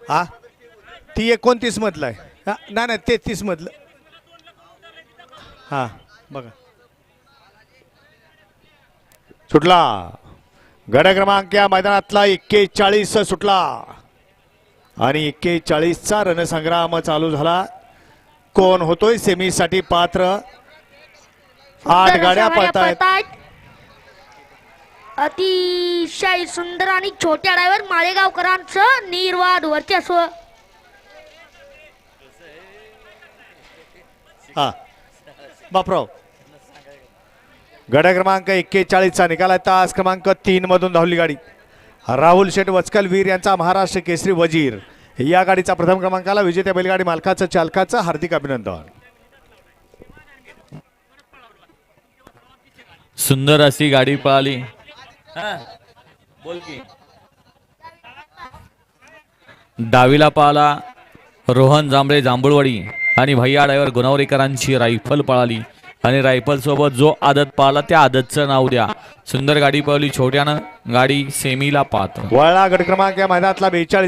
हा ती 29 मधलं आहे. नाही नाही 33 मधलं. हा बघा सुटला गड क्रमांक या मैदानातला 41 सुटला आणि 41चा रणसंग्राम चालू झाला. कोण होतोय सेमीसाठी पात्र? 8 गाड्या पळतायत. अतिशय सुंदर आणि छोट्या ड्रायव्हर माळेगावकरांचं निर्वाद वर्चस्व. हा बापराव गड क्रमांक 41चा निकाल आहे. तास क्रमांक 3 मधून धावली गाडी. राहुल शेठ वचकलवीर यांचा महाराष्ट्र केसरी वजीर या गाडीचा प्रथम क्रमांकाला विजेत्या बैलगाडी मालकाचं चालकाचं हार्दिक अभिनंदन. सुंदर अशी गाडी पळाली. बोल की. डावीला पळाला रोहन जांभळे जांभूळवाडी आणि भैया ड्रायव्हर गुणवरेकरांची रायफल पळाली आणि रायफल सोबत जो आदत पळाला त्या आदतचं नाव द्या. सुंदर गाडी पळाली छोट्यानं. गाडी सेमीला पात्र. वळला गट क्रमांक या मैदानातला 42